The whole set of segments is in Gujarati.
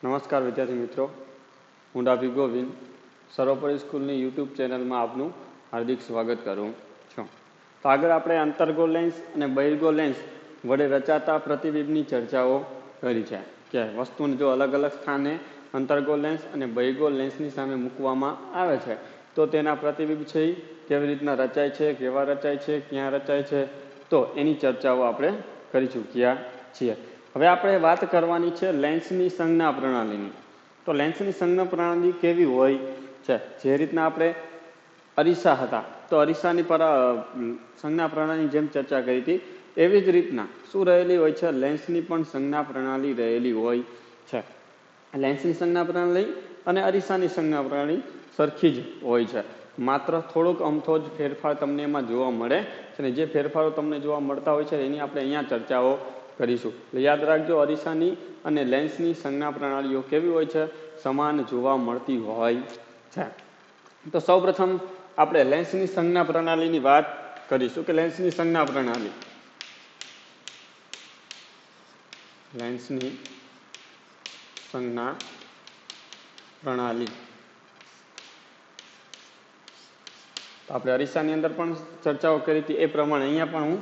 નમસ્કાર વિદ્યાર્થી મિત્રો, હું ડાભી ગોવિંદ સર્વોપરી સ્કૂલની યુટ્યુબ ચેનલમાં આપનું હાર્દિક સ્વાગત કરું છું. તો આગળ આપણે અંતર્ગોળ લેન્સ અને બહિર્ગોળ લેન્સ વડે રચાતા પ્રતિબિંબની ચર્ચાઓ કરી છે કે વસ્તુને જો અલગ અલગ સ્થાને અંતર્ગોળ લેન્સ અને બહિર્ગોળ લેન્સની સામે મૂકવામાં આવે છે તો તેના પ્રતિબિંબ છે એ કેવી રીતના રચાય છે, કેવા રચાય છે, ક્યાં રચાય છે, તો એની ચર્ચાઓ આપણે કરી ચૂક્યા છીએ. હવે આપણે વાત કરવાની છે લેન્સની સંજ્ઞા પ્રણાલીની. તો લેન્સની સંજ્ઞા પ્રણાલી કેવી હોય છે? જે રીતના આપણે અરીસા હતા તો અરીસાની સંજ્ઞા પ્રણાલીની જેમ ચર્ચા કરી હતી એવી જ રીતના શું રહેલી હોય છે? લેન્સની પણ સંજ્ઞા પ્રણાલી રહેલી હોય છે. લેન્સની સંજ્ઞા પ્રણાલી અને અરીસાની સંજ્ઞા પ્રણાલી સરખી જ હોય છે, માત્ર થોડોક અમથો જ ફેરફાર તમને એમાં જોવા મળે છે અને જે ફેરફારો તમને જોવા મળતા હોય છે એની આપણે અહીંયા ચર્ચાઓ કરીશું. યાદ રાખજો, અરીસાની અને લેન્સની સંજ્ઞા પ્રણાલીઓ કેવી હોય છે? સમાન જોવા મળતી હોય છે. તો સૌપ્રથમ આપણે લેન્સની સંજ્ઞા પ્રણાલીની વાત કરીશું કે લેન્સની સંજ્ઞા પ્રણાલી તો આપણે અરીસાની અંદર પણ ચર્ચાઓ કરી હતી એ પ્રમાણે અહીંયા પણ હું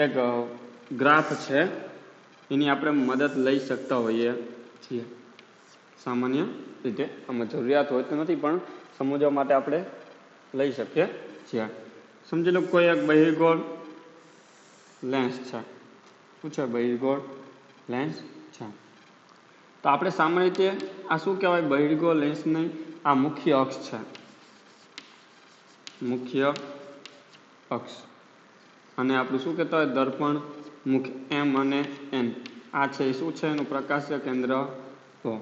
એક ગ્રાફ છે એની આપણે મદદ લઈ શકતા હોઈએ છીએ. સામાન્ય રીતે આમાં જરૂરિયાત હોય તો નથી પણ સમજવા માટે આપણે લઈ શકીએ છીએ. સમજી લો કોઈ એક બહિર્ગોળ લેન્સ છે. શું છે? બહિર્ગોળ લેન્સ છે. તો આપણે સામાન્ય રીતે આ શું કહેવાય? બહિર્ગોળ લેન્સની આ મુખ્ય અક્ષ છે. મુખ્ય અક્ષ અને આપણું શું કહેતા હોય? દર્પણ મુખ એમ અને એન. આ છે શું છે? એનું પ્રકાશ્ય કેન્દ્ર O.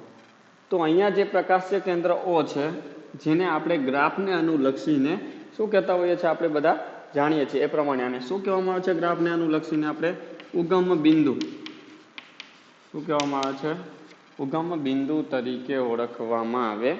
તો અહીંયા જે પ્રકાશ્ય કેન્દ્ર O છે જેને આપણે ગ્રાફને અનુલક્ષીને શું કહેતા હોઈએ છીએ? આપણે બધા જાણીએ છીએ એ પ્રમાણે આને શું કહેવામાં આવે છે? ગ્રાફને અનુલક્ષીને આપણે ઉગમ બિંદુ. શું કહેવામાં આવે છે? ઉગમ બિંદુ તરીકે ઓળખવામાં આવે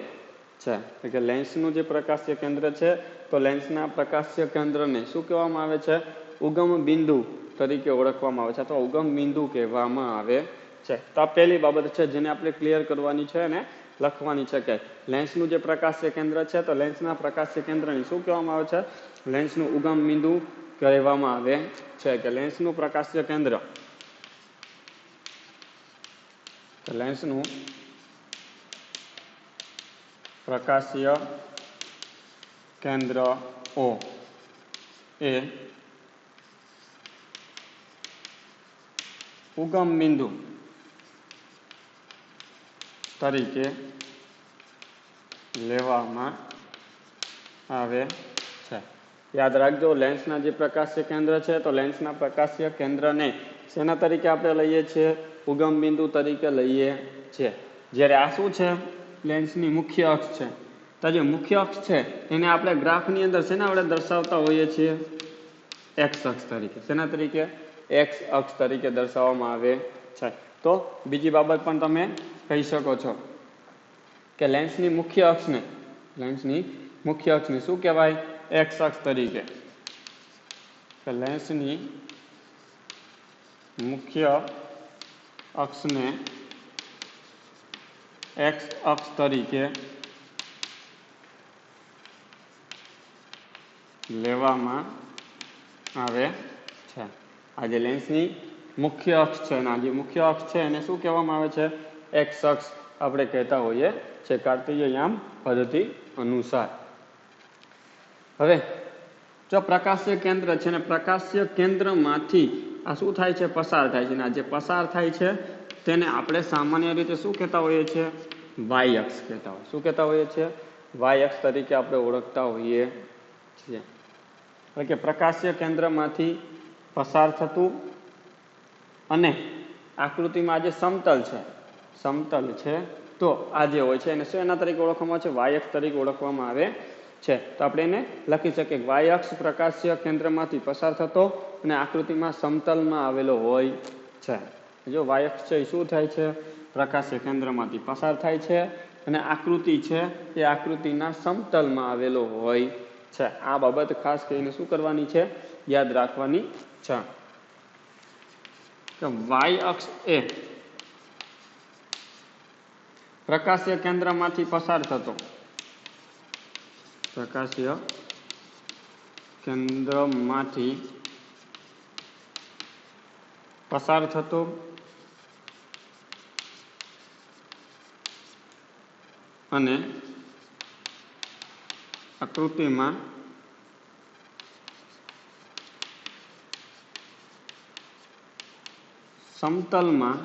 છે. એટલે લેન્સનું જે પ્રકાશ્ય કેન્દ્ર છે તો લેન્સના પ્રકાશ્ય કેન્દ્રને શું કહેવામાં આવે છે? ઉગમ બિંદુ તરીકે ઓળખવામાં આવે છે અથવા ઉગમ બિંદુ કહેવામાં આવે છે. તો આ પહેલી બાબત છે જેને આપણે ક્લિયર કરવાની છે અને લખવાની છે કે લેન્સનું જે પ્રકાશ્ય કેન્દ્ર છે તો લેન્સના પ્રકાશ્ય કેન્દ્રને શું કહેવામાં આવે છે? લેન્સનું ઉગમ બિંદુ કહેવામાં આવે છે. કે લેન્સનું પ્રકાશ્ય કેન્દ્ર લેન્સનું પ્રકાશ્ય કેન્દ્ર O એ ઉગમ બિંદુ તરીકે લેવામાં આવે છે. યાદ રાખજો, લેન્સના જે પ્રકાશ્ય કેન્દ્ર છે તો લેન્સના પ્રકાશ્ય કેન્દ્રને શેના તરીકે આપણે લઈએ છીએ? ઉગમ બિંદુ તરીકે લઈએ છીએ. જ્યારે આ શું છે? લેન્સની મુખ્ય અક્ષ છે. તો જે મુખ્ય અક્ષ છે એને આપણે ગ્રાફની અંદર શેના વડે દર્શાવતા હોઈએ છીએ? એક્સ અક્ષ તરીકે. શેના તરીકે? એક્સ અક્ષ તરીકે દર્શાવવામાં આવે છે. તો બીજી બાબત પણ તમે કહી શકો છો કે લેન્સની મુખ્ય અક્ષને શું કહેવાય? એક્સ અક્ષ તરીકે. લેન્સની મુખ્ય અક્ષને એક્સ અક્ષ તરીકે લેવામાં આવે છે. આ જે લેન્સની મુખ્ય અક્ષ છે અને આ જે મુખ્ય અક્ષ છે એને શું કહેવામાં આવે છે? એક્સ અક્ષ આપણે કહેતા હોઈએ છે કાર્તેશિયન પદ્ધતિ અનુસાર. હવે જો પ્રકાશ્ય કેન્દ્ર છે ને પ્રકાશ્ય કેન્દ્રમાંથી આ શું થાય છે? પસાર થાય છે. અને આ જે પસાર થાય છે તેને આપણે સામાન્ય રીતે શું કહેતા હોઈએ છીએ? વાય અક્ષ કહેતા હોય. શું કહેતા હોઈએ છીએ? વાય અક્ષ તરીકે આપણે ઓળખતા હોઈએ છીએ. એટલે કે પ્રકાશ્ય કેન્દ્રમાંથી પસાર થતું અને આકૃતિમાં જે સમતલ છે તો આ જે હોય છે એને શું એના તરીકે ઓળખવામાં આવે છે? વાય અક્ષ તરીકે ઓળખવામાં આવે છે. તો આપણે એને લખી શકીએ વાય અક્ષ પ્રકાશ્ય કેન્દ્રમાંથી પસાર થતો અને આકૃતિમાં સમતલમાં આવેલો હોય છે. જો વાય અક્ષ છે એ શું થાય છે? પ્રકાશ્ય કેન્દ્રમાંથી પસાર થાય છે અને આકૃતિ છે એ આકૃતિના સમતલમાં આવેલો હોય છે. આ બાબત ખાસ કરીને શું કરવાની છે? યાદ રાખવાની છે. વાય અક્ષ એ પ્રકાશીય કેન્દ્રમાંથી પસાર થતો, પ્રકાશીય કેન્દ્રમાંથી પસાર થતો અને આકૃતિમાં સમતલમાં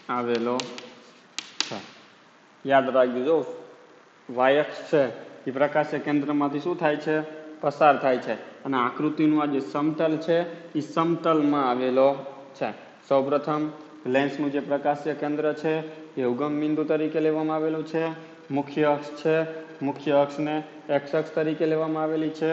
આવેલો છે. યાદ રાખજો, જો y અક્ષ છે એ પ્રકાશીય કેન્દ્રમાંથી શું થાય છે? પસાર થાય છે. અને આકૃતિનું આ જે સમતલ છે એ સમતલમાં આવેલો છે. સૌપ્રથમ લેન્સનું જે પ્રકાશીય કેન્દ્ર છે એ ઉગમ બિંદુ તરીકે લેવામાં આવેલું છે. મુખ્ય અક્ષ છે, મુખ્ય અક્ષને x અક્ષ તરીકે લેવામાં આવેલી છે.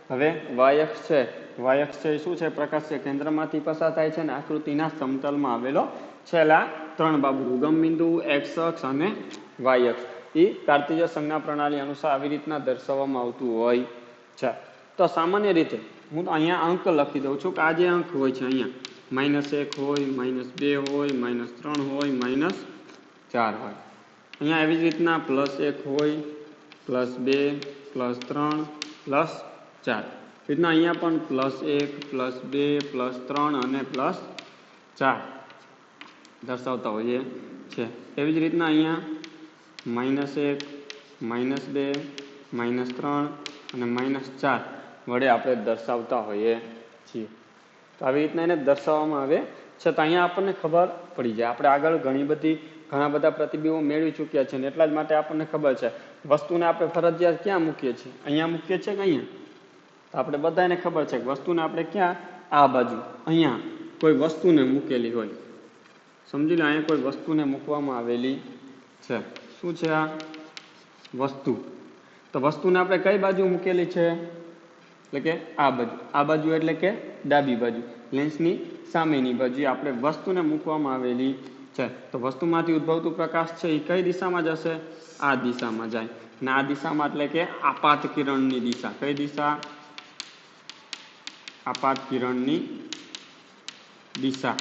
હવે y અક્ષ છે, y અક્ષ છે એ શું છે? પ્રકાશીય કેન્દ્રમાંથી પસાર થાય છે અને આકૃતિના સમતલમાં આવેલો છેલ્લા ત્રણ બાબુ ઉગમ બિંદુ, x અક્ષ અને y અક્ષ એ કાર્તીય સંજ્ઞા પ્રણાલી અનુસાર આવી રીતના દર્શાવવામાં આવતું હોય છે. તો સામાન્ય રીતે હું અહીંયા અંક લખી દઉં છું કે આ જે અંક હોય છે અહીંયા -1 હોય, -2 હોય, -3 હોય, -4 હોય. અહીંયા એવી જ રીતના +1 હોય, +2, +3, +4. રીતના અહીંયા પણ +1, +2, +3 અને +4 દર્શાવતા હોઈએ છે. એવી જ રીતના અહીંયા -1, -2, -3 અને -4 વડે આપણે દર્શાવતા હોઈએ છીએ. તો આવી રીતના એને દર્શાવવામાં આવે છે. તો અહીંયા આપણને ખબર પડી જાય. આપણે આગળ ઘણા બધા પ્રતિબિંબો મેળવી ચૂક્યા છે ને એટલા જ માટે આપણને ખબર છે વસ્તુને આપણે ફરજિયાત ક્યાં મૂકીએ છીએ? અહીંયા મૂકીએ છીએ કે અહીંયા? તો આપણે બધાને ખબર છે કે વસ્તુને આપણે ક્યાં? આ બાજુ અહીંયા કોઈ વસ્તુને મૂકેલી હોય. સમજી લો, અહીંયા કોઈ વસ્તુને મૂકવામાં આવેલી છે. શું છે આ વસ્તુ? તો વસ્તુને આપણે કઈ બાજુ મૂકેલી છે? એટલે કે આ બાજુ. આ બાજુ એટલે કે ડાબી બાજુ, લેન્સની સામેની બાજુ આપણે વસ્તુને મૂકવામાં આવેલી છે. તો વસ્તુમાંથી ઉદ્ભવતું પ્રકાશ છે એ કઈ દિશામાં જશે? આ દિશામાં જાય. અને આ દિશામાં એટલે કે આપાત કિરણની દિશા. કઈ દિશા? આપાત કિરણની દિશા.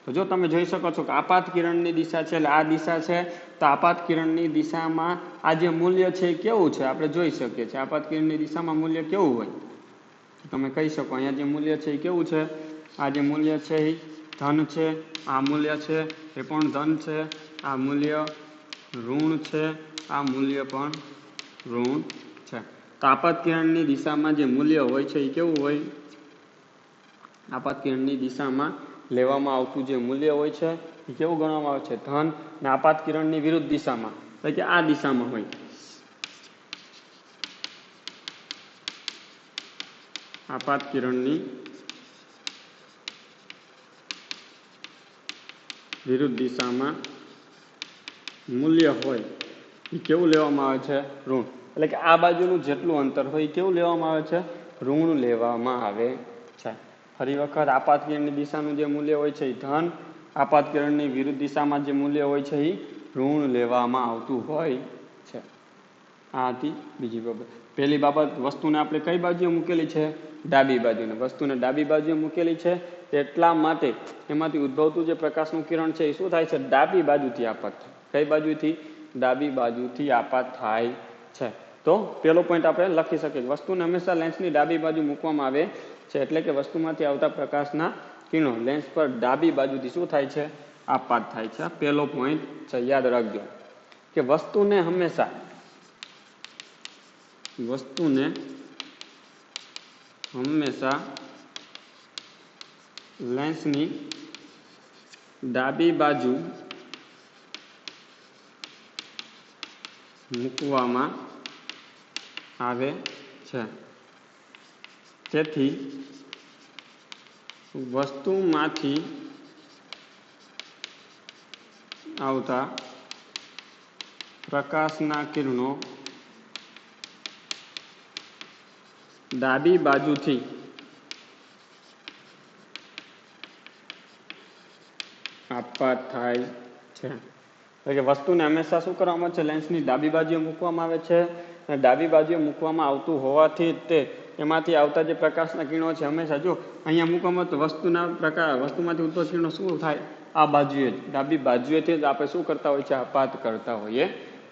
તો જો તમે જોઈ શકો છો કે આપાત કિરણની દિશા છે એટલે આ દિશા છે. તો આપાત કિરણની દિશામાં આ જે મૂલ્ય છે એ કેવું છે? આપણે જોઈ શકીએ છીએ. આપાત કિરણની દિશામાં મૂલ્ય કેવું હોય? તમે કહી શકો અહીંયા જે મૂલ્ય છે એ કેવું છે? આ જે મૂલ્ય છે એ ધન છે. આ મૂલ્ય છે એ પણ ધન છે. આ મૂલ્ય ઋણ છે. આ મૂલ્ય પણ ઋણ છે. તો આપાત કિરણની દિશામાં જે મૂલ્ય હોય છે એ કેવું હોય? આપાત કિરણની દિશામાં લેવામાં આવતું જે મૂલ્ય હોય છે એ કેવું ગણવામાં આવે છે? ધન. ને આપાત કિરણની વિરુદ્ધ દિશામાં એટલે કે આ દિશામાં હોય. આપાત કિરણની વિરુદ્ધ દિશામાં મૂલ્ય હોય એ કેવું લેવામાં આવે છે? ઋણ. એટલે કે આ બાજુનું જેટલું અંતર હોય એ કેવું લેવામાં આવે છે? ઋણ લેવામાં આવે છે. ફરી વખત આપાત કિરણની દિશાનું જે મૂલ્ય હોય છે એ ધન, આપાત કિરણની વિરુદ્ધ દિશામાં જે મૂલ્ય હોય છે એ ઋણ લેવામાં આવતું હોય છે. આ હતી બીજી બાબત. પહેલી બાબત, વસ્તુને આપણે કઈ બાજુએ મૂકેલી છે? ડાબી બાજુને. વસ્તુને ડાબી બાજુએ મૂકેલી છે એટલા માટે એમાંથી ઉદ્ભવતું જે પ્રકાશનું કિરણ છે એ શું થાય છે? ડાબી બાજુથી આપાત થાય. કઈ બાજુથી? ડાબી બાજુથી આપાત થાય છે. તો પેલો પોઈન્ટ આપણે લખી શકીએ. વસ્તુને હંમેશા લેન્સની ડાબી બાજુ મૂકવામાં આવે છે એટલે કે વસ્તુમાંથી આવતા પ્રકાશના કિરણો લેન્સ પર ડાબી બાજુથી શું થાય છે? આપાત થાય છે. આ પહેલો પોઈન્ટ છે. યાદ રાખજો કે વસ્તુને હંમેશા લેન્સની ડાબી બાજુ મૂકવામાં આવે છે. તેથી વસ્તુમાંથી આવતા પ્રકાશના કિરણો ડાબી બાજુથી આપાત થાય છે. એટલે કે વસ્તુને હંમેશા શું કરવામાં આવે છે? લેન્સની ડાબી બાજુએ મૂકવામાં આવે છે. અને ડાબી બાજુએ મૂકવામાં આવતું હોવાથી તે એમાંથી આવતા જે પ્રકાશના કિરણો છે હંમેશા જો અહીંયા મૂકવામાં તો વસ્તુમાંથી ઉદ્ભવ કિરણો શું થાય? આ બાજુએ જ, ડાબી બાજુએથી જ આપણે શું કરતા હોય છે, આપાત કરતા હોઈએ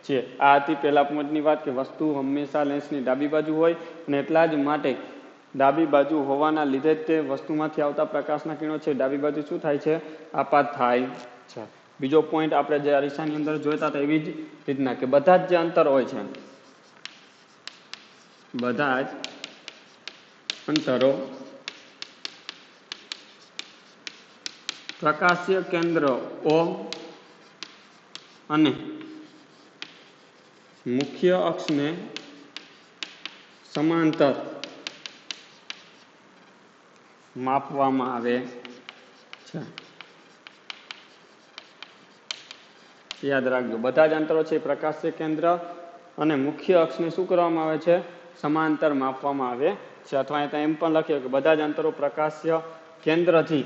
છીએ. આ હતી પહેલા પોઈન્ટની વાત કે વસ્તુ હંમેશા લેન્સની ડાબી બાજુ હોય અને એટલા જ માટે ડાબી બાજુ હોવાના લીધે જ તે વસ્તુમાંથી આવતા પ્રકાશના કિરણો છે ડાબી બાજુ શું થાય છે, આપાત થાય છે. બીજો પોઈન્ટ આપણે જે અરીસાની અંદર જોતા હતા એવી જ રીતના કે બધા જ જે અંતર હોય છે, બધા જ અંતરો પ્રકાશીય કેન્દ્ર O અને મુખ્ય અક્ષને સમાંતર માપવામાં આવે છે. યાદ રાખજો, બધા જ અંતરો છે પ્રકાશીય કેન્દ્ર અને મુખ્ય અક્ષને શું કરવામાં આવે છે, સમાંતર માપવામાં આવે છે. અથવા ત્યાં એમ પણ લખ્યું કે બધા જ અંતરો પ્રકાશીય કેન્દ્રથી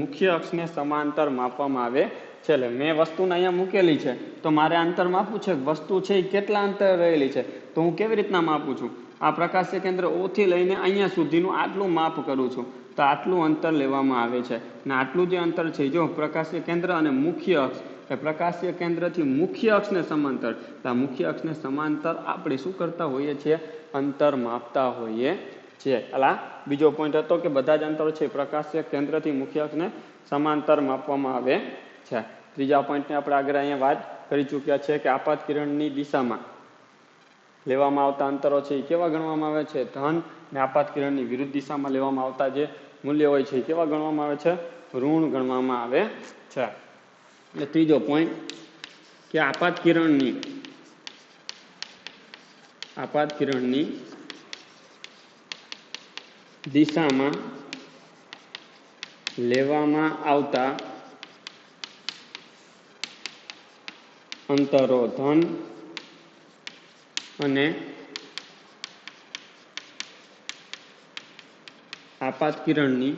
મુખ્ય અક્ષને સમાંતર માપવામાં આવે છે. એટલે મેં વસ્તુને અહીંયા મૂકેલી છે તો મારે અંતર માપવું છે, વસ્તુ છે એ કેટલા અંતર રહેલી છે, તો હું કેવી રીતના માપું છું, આ પ્રકાશીય કેન્દ્ર O થી લઈને અહીંયા સુધીનું આટલું માપ કરું છું તો આટલું અંતર લેવામાં આવે છે. અને આટલું જે અંતર છે, જો પ્રકાશીય કેન્દ્ર અને મુખ્ય અક્ષ એ પ્રકાશીય કેન્દ્રથી મુખ્ય અક્ષને સમાંતર, આ મુખ્ય અક્ષને સમાંતર આપણે શું કરતા હોઈએ છીએ, અંતર માપતા હોઈએ છીએ. એટલે બીજો પોઈન્ટ હતો કે બધા જ અંતરો છે પ્રકાશીય કેન્દ્રથી મુખ્ય અક્ષને સમાંતર માપવામાં આવે છે. ત્રીજા પોઈન્ટની આપણે આગળ અહીંયા વાત કરી ચૂક્યા છે કે આપાત કિરણની દિશામાં લેવામાં આવતા અંતરો છે એ કેવા ગણવામાં આવે છે, ધન, અને આપાત કિરણની વિરુદ્ધ દિશામાં લેવામાં આવતા જે મૂલ્ય હોય છે એ કેવા ગણવામાં આવે છે, ઋણ ગણવામાં આવે છે. એટલે ત્રીજો પોઈન્ટ કે આપાત કિરણની દિશામાં લેવામાં આવતા અંતરો ધન અને આપાત કિરણની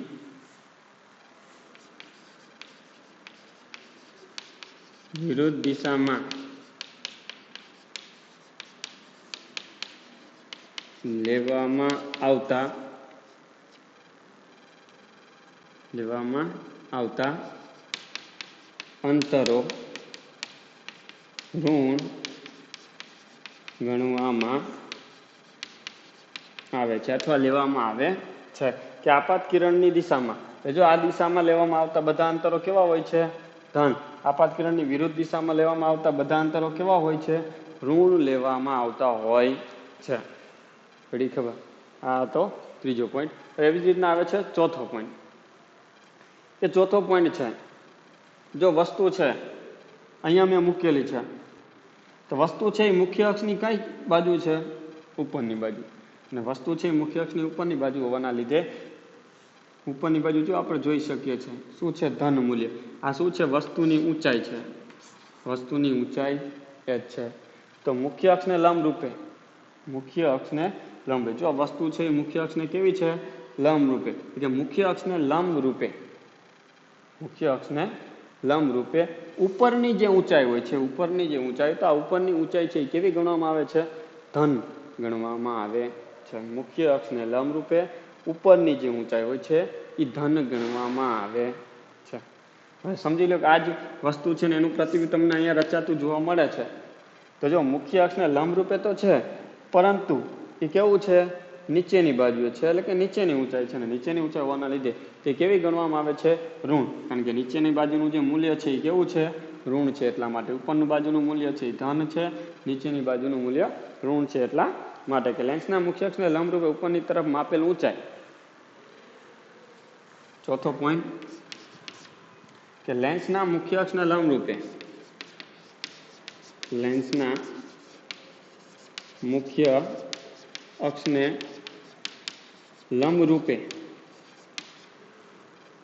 વિરુદ્ધ દિશામાં લેવામાં આવતા અંતરો ઋણ ગણવામાં આવે છે અથવા લેવામાં આવે છે. કે આપાત કિરણની દિશામાં, જો આ દિશામાં લેવામાં આવતા બધા અંતરો કેવા હોય છે, ધન, આપાત કિરણની વિરુદ્ધ દિશામાં લેવામાં આવતા બધા અંતરો કેવા હોય છે, ઋણ લેવામાં આવતા હોય છે. પડી ખબર? આ હતો ત્રીજો પોઈન્ટ. એવી જ રીતના આવે છે ચોથો પોઈન્ટ. કે ચોથો પોઈન્ટ છે, જો વસ્તુ છે અહીંયા મેં મૂકેલી છે તો વસ્તુ છે એ મુખ્ય અક્ષની કઈ બાજુ છે, ઉપરની બાજુ, અને વસ્તુ છે એ મુખ્ય અક્ષની ઉપરની બાજુ હોવાના લીધે ઉપરની બાજુ જો આપણે જોઈ શકીએ છીએ શું છે, ધન મૂલ્ય. આ શું છે, વસ્તુની ઊંચાઈ છે, વસ્તુની ઊંચાઈ એ જ છે. તો મુખ્ય અક્ષને લંબ રૂપે, જો વસ્તુ છે એ મુખ્ય અક્ષને કેવી છે, લંબ રૂપે, એટલે મુખ્ય અક્ષને લંબ રૂપે ઉપરની જે ઊંચાઈ હોય છે, તો આ ઉપરની ઊંચાઈ છે એ કેવી ગણવામાં આવે છે, ધન ગણવામાં આવે છે. મુખ્ય અક્ષને લંબ રૂપે ઉપરની જે ઊંચાઈ હોય છે એ ધન ગણવામાં આવે છે. હવે સમજી લો કે આ જ વસ્તુ છે ને એનું પ્રતિબિંબ તમને અહીંયા રચાતું જોવા મળે છે. તો જો મુખ્ય અક્ષને લંબ રૂપે તો છે, પરંતુ એ કેવું છે, નીચેની બાજુએ છે, એટલે કે નીચેની ઊંચાઈ છે, ને નીચેની ઊંચાઈ હોવાના લીધે તે કેવી ગણવામાં આવે છે, ઋણ. કારણ કે નીચેની બાજુનું જે મૂલ્ય છે એ કેવું છે, ઋણ છે. એટલા માટે ઉપરનું બાજુનું મૂલ્ય છે એ ધન છે, નીચેની બાજુનું મૂલ્ય ઋણ છે. એટલા માટે કે લેન્સના મુખ્ય અક્ષને લંબ રૂપે ઉપરની તરફ માપેલ ઊંચાઈ. ચોથો પોઈન્ટ કે લેન્સના મુખ્ય અક્ષને લંબ રૂપે, લેન્સના મુખ્ય અક્ષને લંબ રૂપે,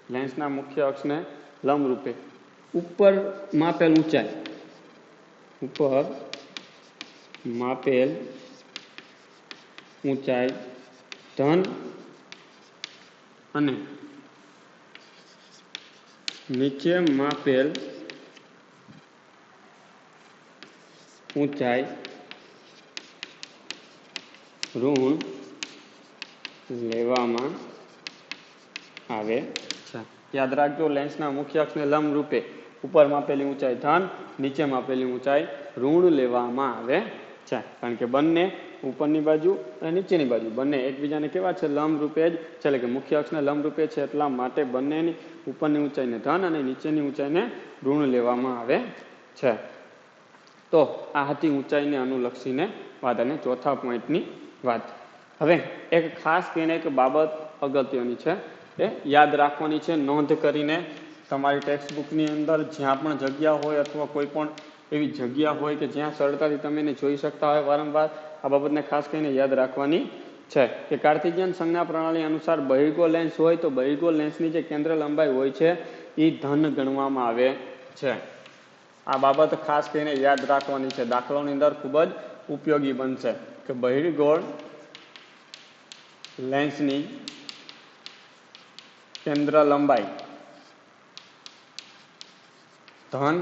લેન્સના મુખ્ય અક્ષને લંબ રૂપે ઉપર માપેલ ઊંચાઈ ધન અને નીચે માપેલ ઊંચાઈ ઋણ લેવામાં આવે છે. યાદ રાખજો, લેન્સના મુખ્ય અક્ષને લંબ રૂપે ઉપર માપેલી ઊંચાઈ ધન, નીચે માપેલી ઊંચાઈ ઋણ લેવામાં આવે છે. કારણ કે બંને ઉપરની બાજુ અને નીચેની બાજુ બંને એકબીજાને કેવા છે? લંબ રૂપે જ છે, એટલે કે મુખ્ય અક્ષને લંબ રૂપે છે, એટલા માટે બંનેની ઉપરની ઊંચાઈને ધન અને નીચેની ઊંચાઈને ઋણ લેવામાં આવે છે. તો આ હતી ઊંચાઈને અનુલક્ષીને વાત અને ચોથા પોઈન્ટની વાત. હવે એક ખાસ કરીને એક બાબત અગત્યની છે, એ યાદ રાખવાની છે, નોંધ કરીને તમારી ટેક્સ્ટબુકની અંદર જ્યાં પણ જગ્યા હોય અથવા કોઈ પણ એવી જગ્યા હોય કે જ્યાં સરળતાથી તમે એને જોઈ શકતા હોય વારંવાર, આ બાબતને ખાસ કરીને યાદ રાખવાની છે કે કાર્ટેશિયન સંજ્ઞા પ્રણાલી અનુસાર બહિર્ગોળ લેન્સ હોય તો બહિર્ગોળ લેન્સની જે કેન્દ્ર લંબાઈ હોય છે એ ધન ગણવામાં આવે છે. આ બાબત ખાસ કરીને યાદ રાખવાની છે, દાખલાની અંદર ખૂબ જ ઉપયોગી બનશે કે બહિર્ગોળ લેન્સની કેન્દ્ર લંબાઈ ધન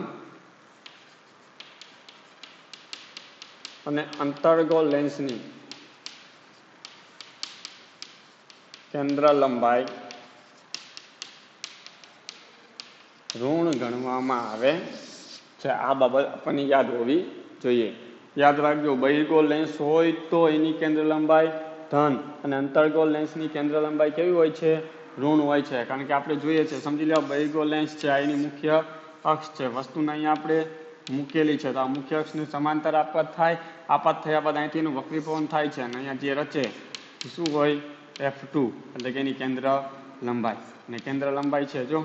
અને અંતર્ગોળ લેન્સની કેન્દ્ર લંબાઈ ઋણ ગણવામાં આવે છે. આ બાબત આપણને યાદ હોવી જોઈએ. યાદ રાખજો, બહિર્ગોળ લેન્સ હોય તો એની કેન્દ્ર લંબાઈ ધન અને અંતર્ગોળ લેન્સની કેન્દ્ર લંબાઈ કેવી હોય છે? ઋણ હોય છે. કારણ કે આપણે જોઈએ છે, સમજી લો બહિર્ગોળ લેન્સ છે, આ એની મુખ્ય અક્ષ છે, વસ્તુને અહીંયા આપણે મૂકેલી છે, તો આ મુખ્ય અક્ષને સમાંતર આપાત થાય, આપાત થયા બાદ અહીંથી એનું વક્રીભવન થાય છે અને અહીંયા જે રચે શું હોય? F2, એટલે કે એની કેન્દ્ર લંબાઈ. અને કેન્દ્ર લંબાઈ છે, જો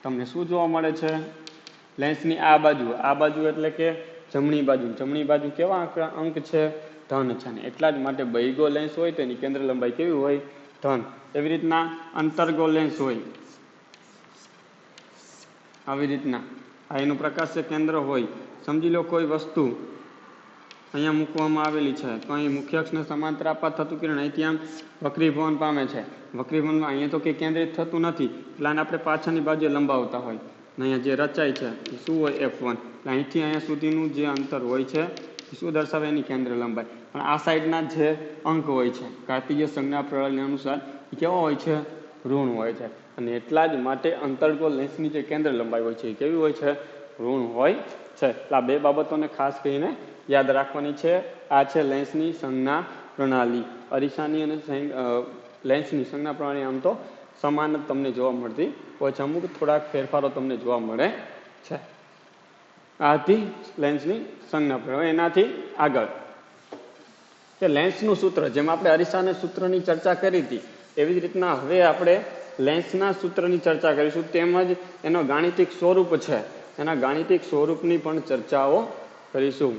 તમને શું જોવા મળે છે? લેન્સની આ બાજુ એટલે કે જમણી બાજુ કેવા અંક છે? ધન છે. ને એટલા જ માટે બહિર્ગોળ લેન્સ હોય તો એની કેન્દ્ર લંબાઈ કેવી હોય? ધન. એવી રીતના અંતર્ગોળ લેન્સ હોય, આવી રીતના આ એનું પ્રકાશ્ય કેન્દ્ર હોય. સમજી લો કોઈ વસ્તુ અહીંયા મૂકવામાં આવેલી છે, તો અહીં મુખ્ય અક્ષને સમાંતર આપાત થતું કિરણ અહીંથી આમ વક્રીભવન પામે છે. વક્રીભવનમાં અહીંયા તો કંઈ કેન્દ્રિત થતું નથી, એટલે આને આપણે પાછળની બાજુએ લંબાવતા હોય. અહીંયા જે રચાય છે એ શું હોય? F1. એટલે અહીંથી અહીંયા સુધીનું જે અંતર હોય છે એ શું દર્શાવે? એની કેન્દ્ર લંબાઈ. પણ આ સાઈડના જે અંક હોય છે કાર્ટેશિયન સંજ્ઞા પ્રણાલી અનુસાર એ કેવા હોય છે? ઋણ હોય છે. અને એટલા જ માટે અંતર્ગોળ લેન્સની જે કેન્દ્ર લંબાઈ હોય છે એ કેવી હોય છે? ઋણ હોય છે. એટલે આ બે બાબતોને ખાસ કરીને યાદ રાખવાની છે. આ છે લેન્સની સંજ્ઞા પ્રણાલી. અરીસાની અને લેન્સની સંજ્ઞા પ્રણાલી આમ તો સમાન જ તમને જોવા મળતી હોય છે, અમુક થોડાક ફેરફારો તમને જોવા મળે છે. આ હતી લેન્સની સંજ્ઞા પ્રણાલી. એનાથી આગળ કે લેન્સનું સૂત્ર, જેમ આપણે અરીસાના સૂત્રની ચર્ચા કરી હતી એવી જ રીતના હવે આપણે લેન્સના સૂત્રની ચર્ચા કરીશું, તેમજ એનો ગાણિતિક સ્વરૂપ છે એના ગાણિતિક સ્વરૂપની પણ ચર્ચાઓ કરીશું.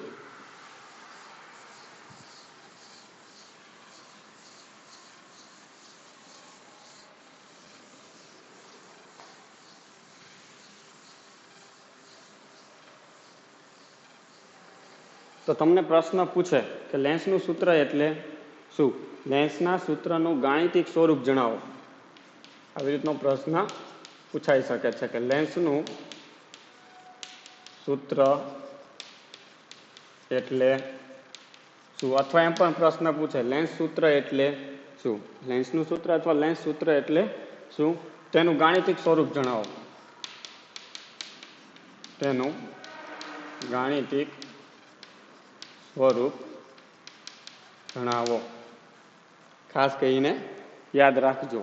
તો તમને પ્રશ્ન પૂછે કે લેન્સનું સૂત્ર એટલે શું? લેન્સના સૂત્રનું ગાણિતિક સ્વરૂપ જણાવો. આવી રીતનો પ્રશ્ન પૂછાઈ શકે છે કે લેન્સનું સૂત્ર એટલે શું? અથવા એમ પણ પ્રશ્ન પૂછે લેન્સ સૂત્ર એટલે શું? લેન્સનું સૂત્ર અથવા લેન્સ સૂત્ર એટલે શું? તેનું ગાણિતિક સ્વરૂપ જણાવો. તેનું ગાણિતિક સ્વરૂપ જણાવો. ખાસ કહીને યાદ રાખજો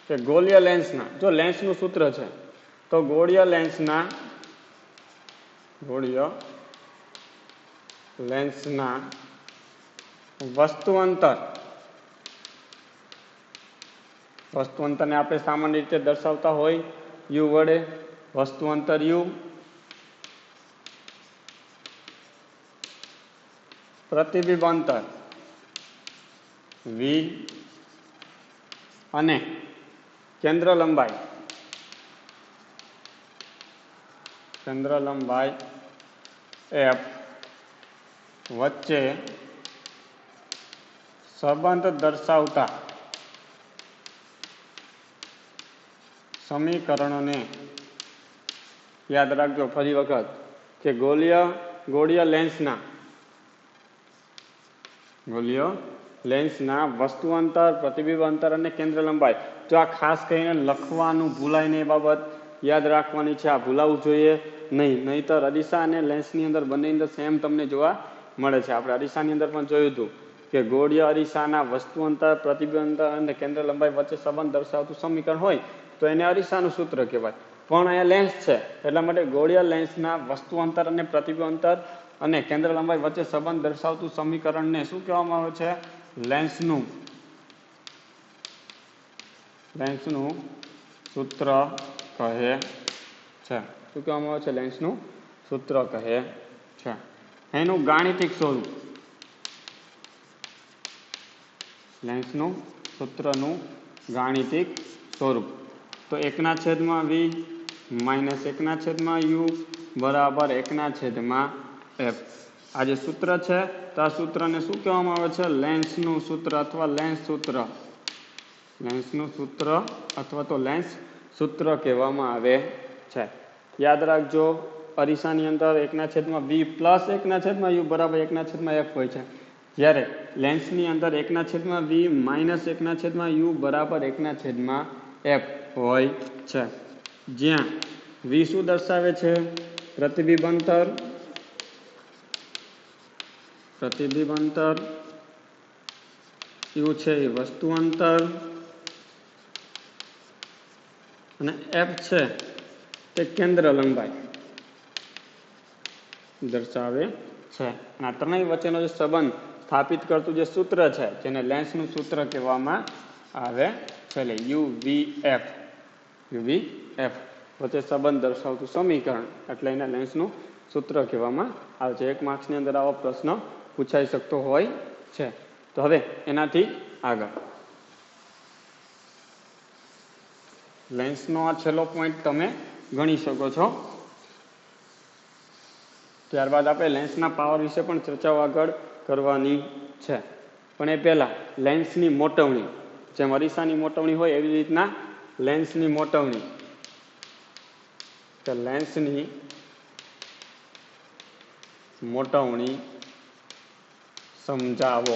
કે ગોળીય લેન્સના, જો લેન્સનું સૂત્ર છે તો ગોળીય લેન્સના વસ્તુઅંતરને આપણે સામાન્ય રીતે દર્શાવતા હોય યુ વડે. વસ્તુઅંતર યુ, પ્રતિબિંબ અંતર વી અને કેન્દ્ર લંબાઈ F વચ્ચે સંબંધ દર્શાવતા સમીકરણને યાદ રાખજો. ફરી વખત કે ગોળીય લેન્સના લેન્સના વસ્તુ અંતર, પ્રતિબિંબ અંતર અને કેન્દ્ર લંબાઈ. તો આ ખાસ કરીને લખવાનું ભૂલાય નહીં, બાબત યાદ રાખવાની છે, આ ભૂલાવવું જોઈએ નહીં. નહીંતર અરીસા અને લેન્સની અંદર બંનેની અંદર સેમ તમને જોવા મળે છે. આપણે અરીસાની અંદર પણ જોયું હતું કે ગોળીય અરીસાના વસ્તુ અંતર, પ્રતિબિંબ અંતર અને કેન્દ્ર લંબાઈ વચ્ચે સંબંધ દર્શાવતું સમીકરણ હોય તો એને અરીસાનું સૂત્ર કહેવાય. પણ અહીંયા લેન્સ છે એટલા માટે ગોળીય લેન્સના વસ્તુ અંતર અને પ્રતિબિંબ અંતર અને કેન્દ્ર લંબાઈ વચ્ચે સંબંધ દર્શાવતું સમીકરણને શું કહેવામાં આવે છે? લેન્સનું સૂત્ર કહે છે. શું કહેવામાં આવે છે? લેન્સનું સૂત્ર કહે છે. એનું ગાણિતિક સ્વરૂપ, લેન્સનું સૂત્રનું ગાણિતિક સ્વરૂપ તો 1/v માઇનસ 1/u બરાબર 1/f. આ જે સૂત્ર છે તો આ સૂત્રને શું કહેવામાં આવે છે? લેન્સનું સૂત્ર અથવા લેન્સ સૂત્ર. લેન્સનું સૂત્ર અથવા તો લેન્સ સૂત્ર કહેવામાં આવે છે. યાદ રાખજો, અરીસાની અંદર 1/v પ્લસ 1/u બરાબર 1/f હોય છે, જ્યારે લેન્સની અંદર 1/v માઇનસ 1/u બરાબર 1/f હોય છે. જ્યાં v શું દર્શાવે છે? પ્રતિબિંબ અંતર, u છે એ વસ્તુ અંતર અને f છે તે કેન્દ્ર લંબાઈ દર્શાવે છે. અને આ ત્રણેય વચ્ચેનો જે સંબંધ સ્થાપિત કરતું જે સૂત્ર છે જેને લેન્સનું સૂત્ર કહેવામાં આવે છે. એટલે UVF વચ્ચે સંબંધ દર્શાવતું સમીકરણ એટલે એને લેન્સનું સૂત્ર કહેવામાં આવે છે. 1 માર્ક્સની અંદર આવો પ્રશ્ન પૂછાઈ શકતો હોય છે. તો હવે એનાથી આગળ લેન્સનો આ છેલ્લો પોઈન્ટ તમે ગણી શકો છો. ત્યારબાદ આપણે લેન્સના પાવર વિશે પણ ચર્ચાઓ આગળ કરવાની છે. પણ એ પહેલાં લેન્સની મોટવણી, જેમ અરીસાની મોટવણી હોય એવી રીતના લેન્સની મોટવણી, તો લેન્સની મોટવણી સમજાવો.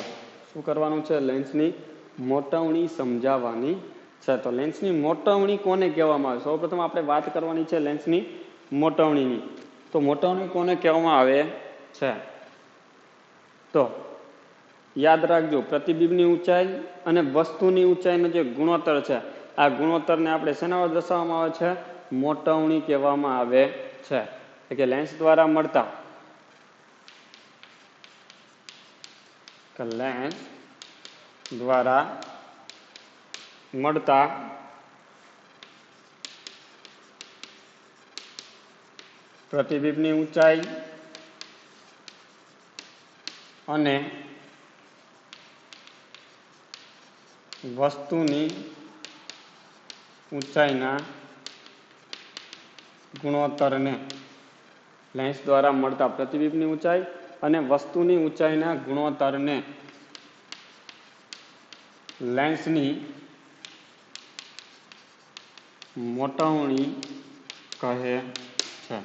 શું કરવાનું છે? લેન્સની મોટવણી સમજાવવાની છે. તો લેન્સની મોટવણી કોને કહેવામાં આવે? સૌપ્રથમ આપણે વાત કરવાની છે લેન્સની મોટવણીની. તો મોટવણી કોને કહેવામાં આવે છે? તો યાદ રાખજો, પ્રતિબિંબની ઊંચાઈ અને વસ્તુની ઊંચાઈનો જે ગુણોત્તર છે, આ ગુણોત્તરને આપણે શેના વડે દર્શાવવામાં આવે છે? મોટવણી કહેવામાં આવે છે. એટલે કે લેન્સ દ્વારા મળતા પ્રતિબિંબની ઊંચાઈ અને વસ્તુની ઊંચાઈના ગુણોત્તરને, લેન્સ દ્વારા મળતા પ્રતિબિંબની ઊંચાઈ અને વસ્તુની ઊંચાઈના ગુણોત્તરને લેન્સની મોટવણી કહે છે.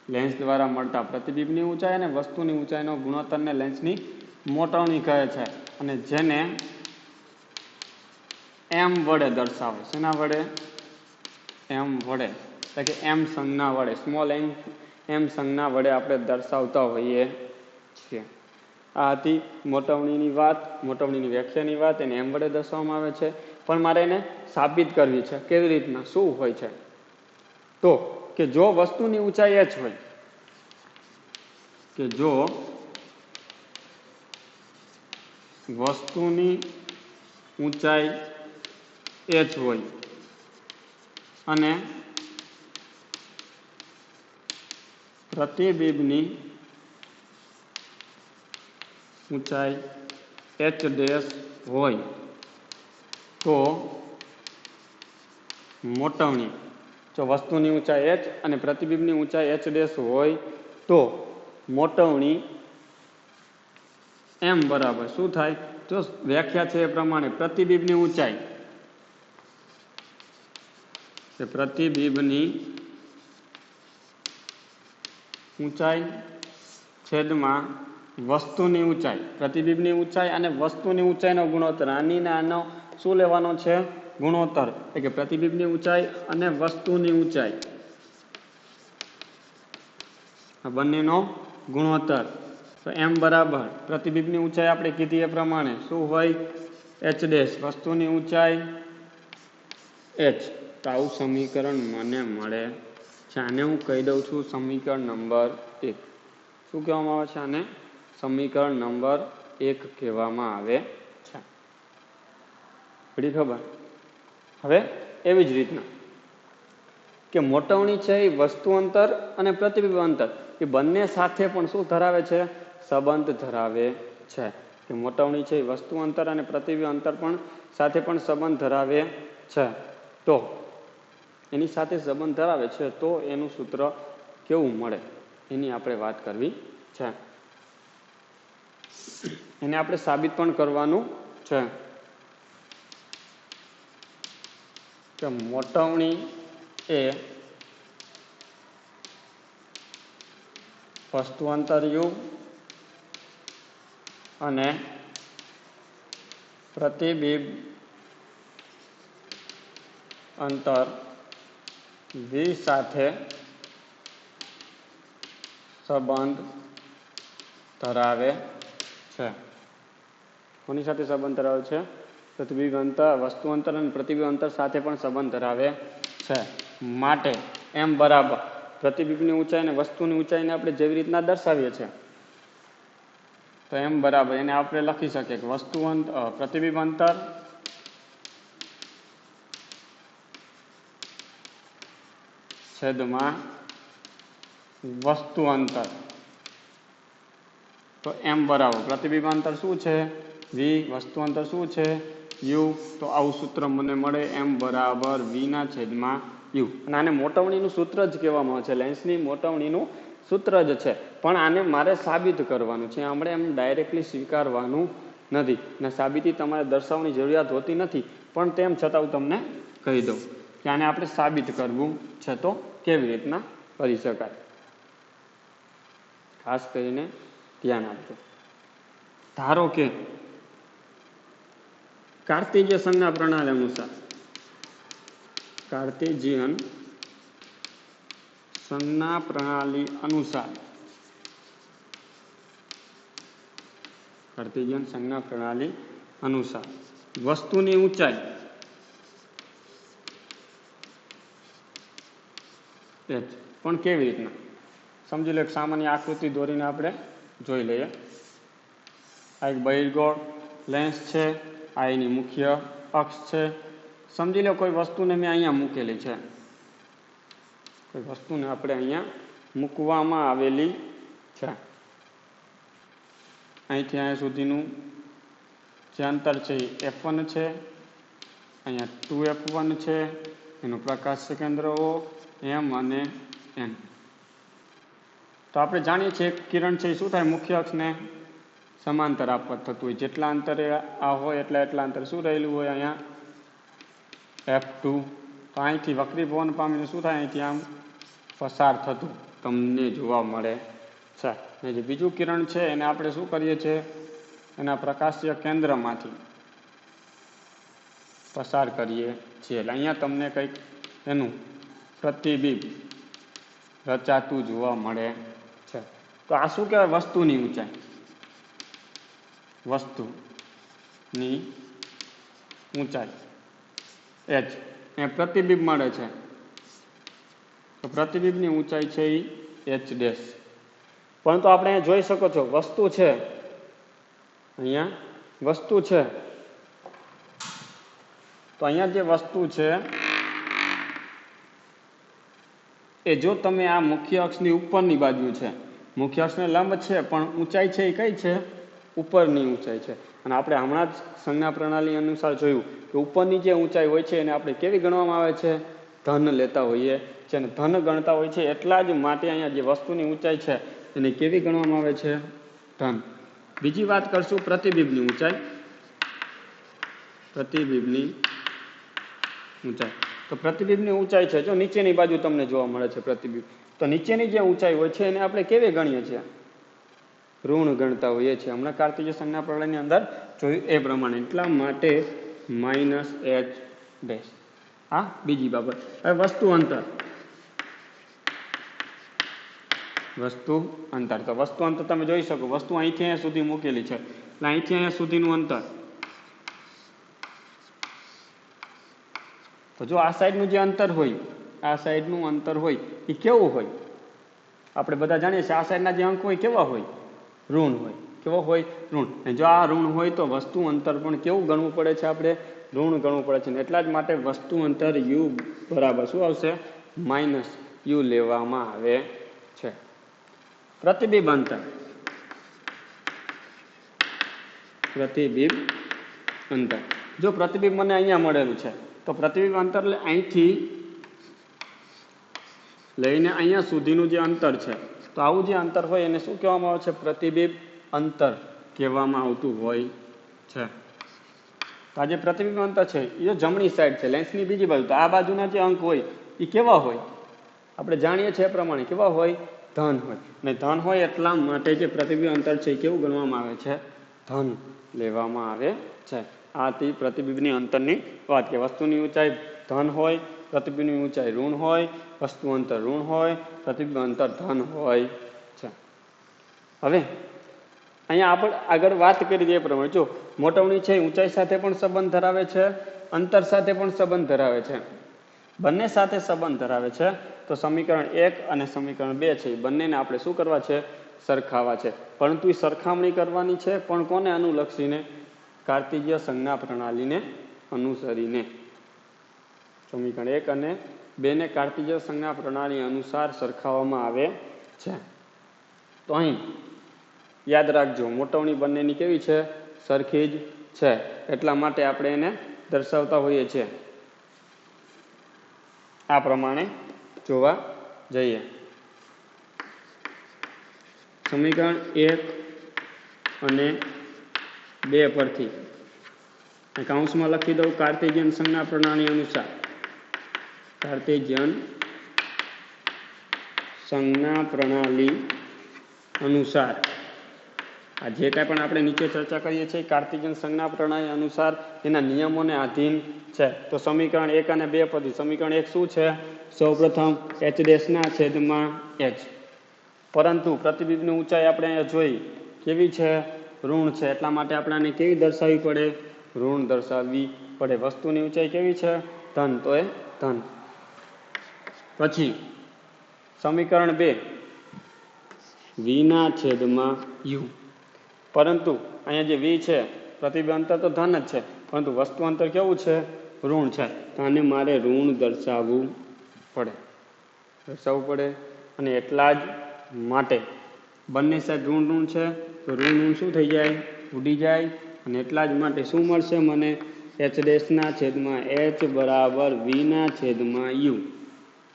લેન્સ દ્વારા મળતા પ્રતિબિંબની ઊંચાઈ અને વસ્તુની ઊંચાઈનો ગુણોત્તરને લેન્સની મોટવણી કહે છે. અને જેને m વડે દર્શાવે. શેના વડે? m વડે, એટલે કે m સંજ્ઞા વડે, સ્મોલ m સંજ્ઞા વડે આપણે દર્શાવતા હોઈએ છીએ. આ હતી મોટવણીની વાત, મોટવણીની વ્યાખ્યાની વાત. એને m વડે દર્શાવવામાં આવે છે. પણ મારે એને સાબિત કરવી છે. કેવી રીતના? શું હોય છે? તો કે જો વસ્તુની ઊંચાઈ h હોય, કે જો વસ્તુની ઊંચાઈ h હોય અને પ્રતિબિંબની ઊંચાઈ h' હોય તો મોટવણી, જો વસ્તુની ઊંચાઈ h અને પ્રતિબિંબની ઊંચાઈ h' હોય તો મોટવણી m બરાબર શું થાય? તો વ્યાખ્યા છે એ પ્રમાણે પ્રતિબિંબની ઊંચાઈ, પ્રતિબિંબની ઊંચાઈ છેદમાં વસ્તુની ઊંચાઈ, પ્રતિબિંબની ઊંચાઈ અને વસ્તુની ઊંચાઈનો ગુણોત્તર, આની ને આનો શું લેવાનો છે? ગુણોત્તર. એટલે કે પ્રતિબિંબની ઊંચાઈ અને વસ્તુની ઊંચાઈ, આ બંનેનો ગુણોત્તર. તો એમ બરાબર પ્રતિબિંબની ઊંચાઈ આપણે કીધી એ પ્રમાણે શું હોય? H dash. વસ્તુની ઊંચાઈ એચ. તો આવું સમીકરણ મને મળે છે. આને હું કહી દઉં છું સમીકરણ નંબર 1. શું કહેવામાં આવે છે આને? સમીકરણ નંબર 1 કહેવામાં આવે છે. પડી ખબર? હવે એવી જ રીતના કે મોટવણી છે એ વસ્તુ અંતર અને પ્રતિબિંબ અંતર એ બંને સાથે પણ શું ધરાવે છે? સંબંધ ધરાવે છે. કે મોટવણી છે એ વસ્તુ અંતર અને પ્રતિબિંબ અંતર પણ સાથે પણ સંબંધ ધરાવે છે. તો એની સાથે સંબંધ ધરાવે છે તો એનું સૂત્ર કેવું મળે એની આપણે વાત કરવી છે. એને આપણે સાબિત પણ કરવાનું છે કે મોટવણી એ વસ્તુ અંતર યુ અને પ્રતિબિંબ અંતર વી સાથે સંબંધ ધરાવે છે. કોની સાથે સંબંધ ધરાવે છે? પ્રતિબિંબ અંતર, વસ્તુ અંતર અને પ્રતિબિંબ અંતર સાથે પણ સંબંધ ધરાવે છે. માટે એમ બરાબર પ્રતિબિંબની ઊંચાઈ અને વસ્તુની ઊંચાઈને આપણે જેવી રીતના દર્શાવીએ છીએ તો એમ બરાબર એને આપણે લખી શકીએ કે વસ્તુ પ્રતિબિંબ અંતર છેદમાં વસ્તુ અંતર. તો એમ બરાબર પ્રતિબિંબ અંતર શું છે? વી. વસ્તુ અંતર શું છે? યુ. તો આવું સૂત્ર મને મળે એમ બરાબર વી ના છેદમાં યુ. અને આને મોટવણીનું સૂત્ર જ કહેવામાં આવે છે. લેન્સની મોટવણીનું સૂત્ર જ છે. પણ આને મારે સાબિત કરવાનું છે. આપણે એમ ડાયરેક્ટલી સ્વીકારવાનું નથી ને સાબિતી તમારે દર્શાવવાની જરૂરિયાત હોતી નથી. પણ તેમ છતાં હું તમને કહી દઉં કે આને આપણે સાબિત કરવું છે તો કેવી રીતના કરી શકાય. ખાસ કરીને ધ્યાન આપજો. ધારો કે કાર્ટેશિયન સંજ્ઞા પ્રણાલી અનુસાર કાર્ટેશિયન સંજ્ઞા પ્રણાલી અનુસાર કાર્ટેશિયન સંજ્ઞા પ્રણાલી અનુસાર વસ્તુની ઊંચાઈ h પણ કેવી રીતના સમજી લો. એક સામાન્ય આકૃતિ દોરીને આપણે જોઈ લઈએ. આ એક બહિર્ગોળ લેન્સ છે. આ એની મુખ્ય અક્ષ છે. સમજી લો કોઈ વસ્તુને મેં અહીંયા મૂકેલી છે. કોઈ વસ્તુને આપણે અહીંયા મૂકવામાં આવેલી છે. અહીંથી અહીંયા સુધીનું જે અંતર છે એ f1 છે. અહીંયા 2f1 છે. એનું પ્રકાશ કેન્દ્ર O, m અને n. તો આપણે જાણીએ છીએ કિરણ છે એ શું થાય? મુખ્ય અક્ષને સમાંતર આપવા થતું હોય. જેટલા અંતરે આ હોય એટલા અંતરે શું રહેલું હોય? અહીંયા f2. તો અહીંથી વક્રીભવન પામીને શું થાય? અહીંથી આમ પસાર થતું તમને જોવા મળે છે. અને જે બીજું કિરણ છે એને આપણે શું કરીએ છીએ? એના પ્રકાશીય કેન્દ્રમાંથી પસાર કરીએ છીએ. એટલે અહીંયા તમને કંઈક એનું પ્રતિબિંબ રચાતું જોવા મળે છે. તો આ શું કહેવાય? વસ્તુની ઊંચાઈ. વસ્તુની ઊંચાઈ h. એ પ્રતિબિંબ મળે છે. તો પ્રતિબિંબની ઊંચાઈ છે એ h ડેશ. પરંતુ આપણે અહીંયા જોઈ શકો છો વસ્તુ છે. અહીંયા વસ્તુ છે. તો અહીંયા જે વસ્તુ છે એ જો તમે આ મુખ્ય અક્ષની ઉપરની બાજુ છે, મુખ્ય અક્ષને લંબ છે પણ ઊંચાઈ છે એ કઈ છે? ઉપરની ઊંચાઈ છે. અને આપણે હમણાં જ સંજ્ઞા પ્રણાલી અનુસાર જોયું કે ઉપરની જે ઊંચાઈ હોય છે એને આપણે કેવી ગણવામાં આવે છે? ધન લેતા હોઈએ છે. અને ધન ગણતા હોય છે એટલા જ માટે અહીંયા જે વસ્તુની ઊંચાઈ છે એને કેવી ગણવામાં આવે છે? ધન. બીજી વાત કરશું પ્રતિબિંબની ઊંચાઈ. પ્રતિબિંબની ઊંચાઈ. તો પ્રતિબિંબની ઊંચાઈ છે જો નીચેની બાજુ તમને જોવા મળે છે પ્રતિબિંબ. તો નીચેની જે ઊંચાઈ હોય છે એને આપણે કેવી ગણીએ છીએ? ઋણ ગણતા હોઈએ છીએ. હમણાં કાર્ટેશિયન સંજ્ઞા પ્રણાલીની અંદર જોયું એ પ્રમાણે. એટલા માટે માઇનસ એચ ડેશ. આ બીજી બાબત. હવે વસ્તુ અંતર. વસ્તુ અંતર. તો વસ્તુ અંતર તમે જોઈ શકો, વસ્તુ અહીંથી અહીંયા સુધી મૂકેલી છે, એટલે અહીંથી અહીંયા સુધીનું અંતર. તો જો આ સાઈડનું જે અંતર હોય, આ સાઈડનું અંતર હોય એ કેવું હોય? આપણે બધા જાણીએ છીએ આ સાઈડના જે અંક હોય કેવા હોય? ઋણ હોય. કેવો હોય? ઋણ. અને જો આ ઋણ હોય તો વસ્તુ અંતર પણ કેવું ગણવું પડે છે? આપણે ઋણ ગણવું પડે છે. એટલા જ માટે વસ્તુ અંતર યુ બરાબર શું આવશે? માઇનસ યુ લેવામાં આવે છે. પ્રતિબિંબ અંતર. પ્રતિબિંબ અંતર. જો પ્રતિબિંબ મને અહીંયા મળેલું છે તો પ્રતિબિંબ અંતર એટલે અહીંથી લઈને અહીંયા સુધીનું જે અંતર છે, તો આવું જે અંતર હોય એને શું કહેવામાં આવે છે? પ્રતિબિંબ અંતર કહેવામાં આવતું હોય છે. તો આ જે પ્રતિબિંબ અંતર છે એ જમણી સાઈડ છે, લેન્સની બીજી બાજુ. તો આ બાજુના જે અંક હોય એ કેવા હોય? આપણે જાણીએ છીએ એ પ્રમાણે કેવા હોય? ધન હોય. અને ધન હોય એટલા માટે જે પ્રતિબિંબ અંતર છે એ કેવું ગણવામાં આવે છે? ધન લેવામાં આવે છે. આથી પ્રતિબિંબની અંતરની વાત કે વસ્તુની ઊંચાઈ ધન હોય, પ્રતિબિંબની ઊંચાઈ ઋણ હોય, વસ્તુ અંતર ઋણ હોય, પ્રતિબિંબ અંતર ધન હોય છે. હવે અહીંયા આપણે આગળ વાત કરી એ પ્રમાણે જો મોટવણી છે ઊંચાઈ સાથે પણ સંબંધ ધરાવે છે, અંતર સાથે પણ સંબંધ ધરાવે છે, બંને સાથે સંબંધ ધરાવે છે. તો સમીકરણ 1 અને સમીકરણ 2 છે એ બંનેને આપણે શું કરવા છે? સરખાવવા છે. પરંતુ એ સરખામણી કરવાની છે પણ કોને અનુલક્ષીને? કાર્ટેશિયન સંજ્ઞા પ્રણાલીને અનુસરીને. સમીકરણ 1 અને 2 ને કાર્ટેશિયન સંજ્ઞા પ્રણાલી અનુસાર સરખાવવામાં આવે છે. તો અહીં યાદ રાખજો, મોટવણી બંનેની કેવી છે? સરખી જ છે. એટલા માટે આપણે એને દર્શાવતા હોઈએ છીએ. આ પ્રમાણે જોવા જઈએ. સમીકરણ 1 અને 2 પરથી કૌંસમાં લખી દઉં કાર્ટેશિયન સંજ્ઞા પ્રણાલી અનુસાર. કાર્ટેશિયન સંજ્ઞા પ્રણાલી અનુસાર આ જે કાંઈ પણ આપણે નીચે ચર્ચા કરીએ છીએ કાર્ટેશિયન સંજ્ઞા પ્રણાલી અનુસાર એના નિયમોને આધીન છે. તો સમીકરણ 1 અને 2 પરથી સમીકરણ 1 શું છે? સૌપ્રથમ એચ ડેશના છેદમાં એચ. પરંતુ પ્રતિબિંબની ઊંચાઈ આપણે અહીંયા જોઈ કેવી છે? ઋણ છે. એટલા માટે આપણે આને કેવી દર્શાવવી પડે? ઋણ દર્શાવવી પડે. વસ્તુની ઊંચાઈ કેવી છે? ધન, તો એ ધન. પછી સમીકરણ 2 વીના છેદમાં યુ. પરંતુ અહીંયા જે વી છે પ્રતિબિંબ અંતર તો ધન જ છે, પરંતુ વસ્તુ અંતર કેવું છે? ઋણ છે. તો આને મારે ઋણ દર્શાવવું પડે. અને એટલા જ માટે બંને સાઈડ ઋણ ઋણ છે તો ઋણ ઋણ શું થઈ જાય? ઉડી જાય. અને એટલા જ માટે શું મળશે મને? એચ ડેશના છેદમાં એચ બરાબર વીના છેદમાં યુ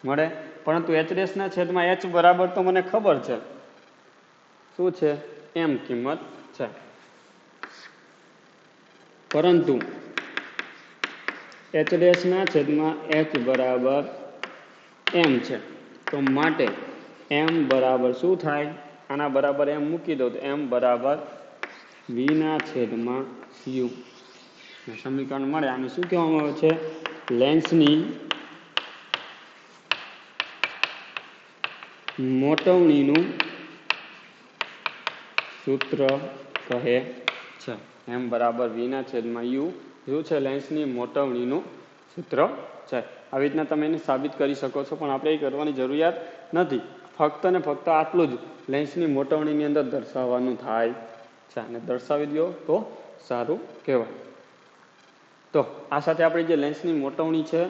મળે. પરંતુ એચ ડેશના છેદમાં એચ બરાબર તો મને ખબર છે શું છે? એમ કિંમત છે. પરંતુ એચ ડેશના છેદમાં એચ બરાબર એમ છે. તો માટે એમ બરાબર શું થાય? આના બરાબર એમ મૂકી દો તો એમ બરાબર વીના છેદમાં યુ સમીકરણ મળે. આને શું કહેવામાં આવે છે? લેન્સની મોટવણીનું સૂત્ર કહે છે. એમ બરાબર વીના છેદમાં યુ શું છે? લેન્સની મોટવણીનું સૂત્ર છે. આવી રીતના તમે એને સાબિત કરી શકો છો, પણ આપણે એ કરવાની જરૂરિયાત નથી. ફક્ત ને ફક્ત આટલું જ લેન્સની મોટવણીની અંદર દર્શાવવાનું થાય છે. અને દર્શાવી દો તો સારું કહેવાય. તો આ સાથે આપણી જે લેન્સની મોટવણી છે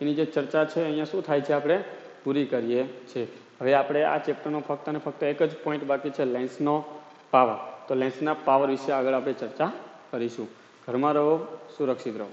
એની જે ચર્ચા છે અહીંયા શું થાય છે? આપણે પૂરી કરીએ છીએ. હવે આપણે આ ચેપ્ટરનો ફક્ત અને ફક્ત એક જ પોઈન્ટ બાકી છે, લેન્સનો પાવર. તો લેન્સના પાવર વિશે આગળ આપણે ચર્ચા કરીશું. ઘરમાં રહો, સુરક્ષિત રહો.